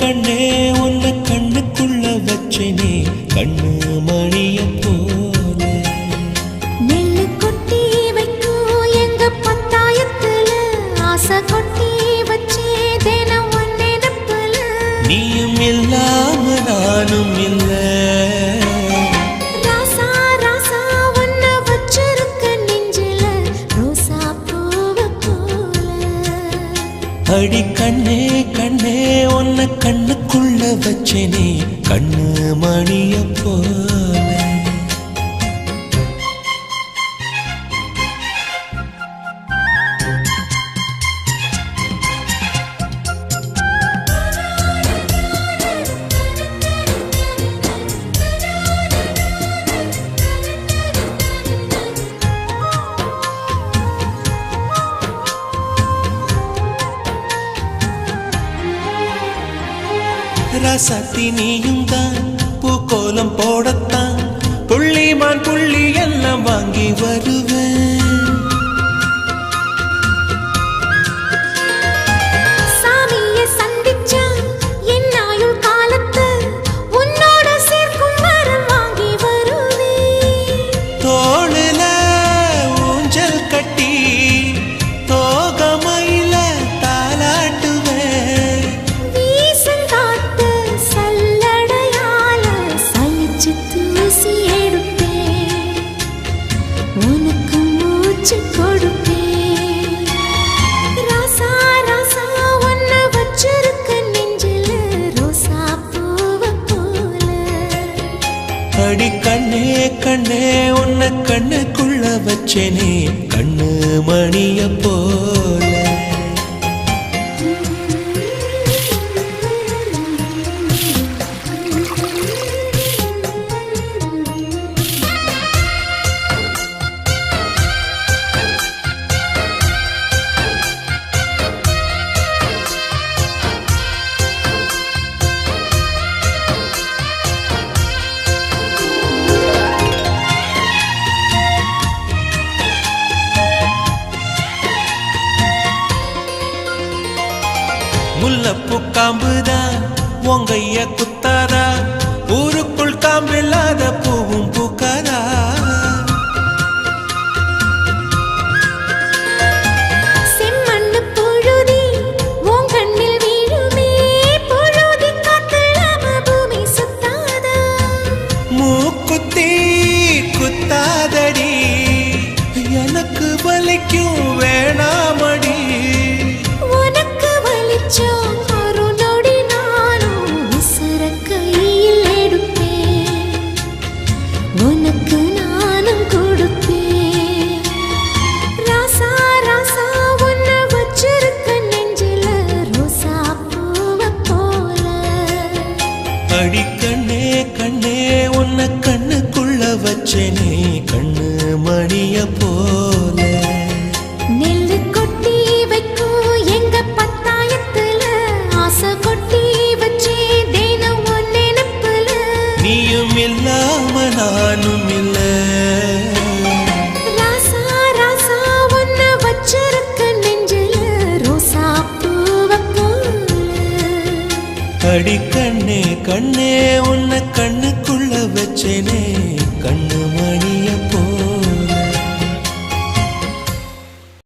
கண்ணே உன்னை கண்ணுக்குள்ள வச்சனே கண்ணு மணிய போல. நெல்லு கொட்டி வைக்கும் எங்க பத்தாயத்துல ஆசை கொட்டி வச்சே தினம் ஒன்னெனப்புல. நீயும் இல்லாம நானும் இல்ல. ராசா ராசா ஒன்ன வச்சிருக்க நெஞ்சில ரோசா பூவ போல. அடி கண்ணே கண்ணே உன்னை கண்ணுக்குள்ள வச்சனே கண்ணு மணிய போல. ரசத்தி நீயும் தான் பூக்கோலம் போடத்தான் புள்ளிமான் புள்ளி எல்லாம் வாங்கி வருவேன். சாமியை சந்திச்சா என் ஆயுள் காலத்து உன்னோட சேர்க்கும் வரம் வாங்கி வருவேன். தோளுல ஊஞ்சல் கட்டி தோகமையில தாலாட்டுவேன். வீசங்காத்து சல்லடையால சலிச்சு தூசி எடுப்பேன். உனக்கு மூச்சு கொடுப்பேன். ராசா ராசா ஒன்ன வச்சிருக்க நெஞ்சில ரோசா பூவ போல. அடி கண்ணே கண்ணே உன்னை கண்ணுக்குள்ள வச்சனே கண்ணு மணிய போல. முல்லப்பூ காம்புதான் உங்கைய குத்தாரா ஊருக்குள் காம்பில்லாத பூவும் பூக்காரா. செம்மண்ணு புழுதி உன் கண்ணில் வீழுமே. புழுதி காத்துலாம பூமி சுத்தாதா. மூக்குத்தி குத்தாதடி எனக்கு வலிக்கும் வேணாமடி. உனக்கு வலிச்சோ ஒரு நொடி நானும் உசுர கையில் எடுப்பேன். உனக்கு நானும் கொடுப்பேன். ராசா ராசா உன்ன வச்சிருக்க நெஞ்சில ரோசா பூவ போல. அடி கண்ணே கண்ணே உன்னை கண்ணுக்குள்ள வச்சனே கண்ணு மணிய போல. நெல்லு கொட்டி வைக்கும் எங்க பத்தாயத்துல ஆசை கொட்டி வச்சே தினம் ஒன்னெனப்புல. நீயும் இல்லாம நானும் இல்ல. ராசா ராசா ஒன்ன வச்சிருக்க நெஞ்சில ரோசா பூவ போல. அடி கண்ணே கண்ணே உன்னை கண்ணுக்குள்ள வச்சனே கண்ணு மணிய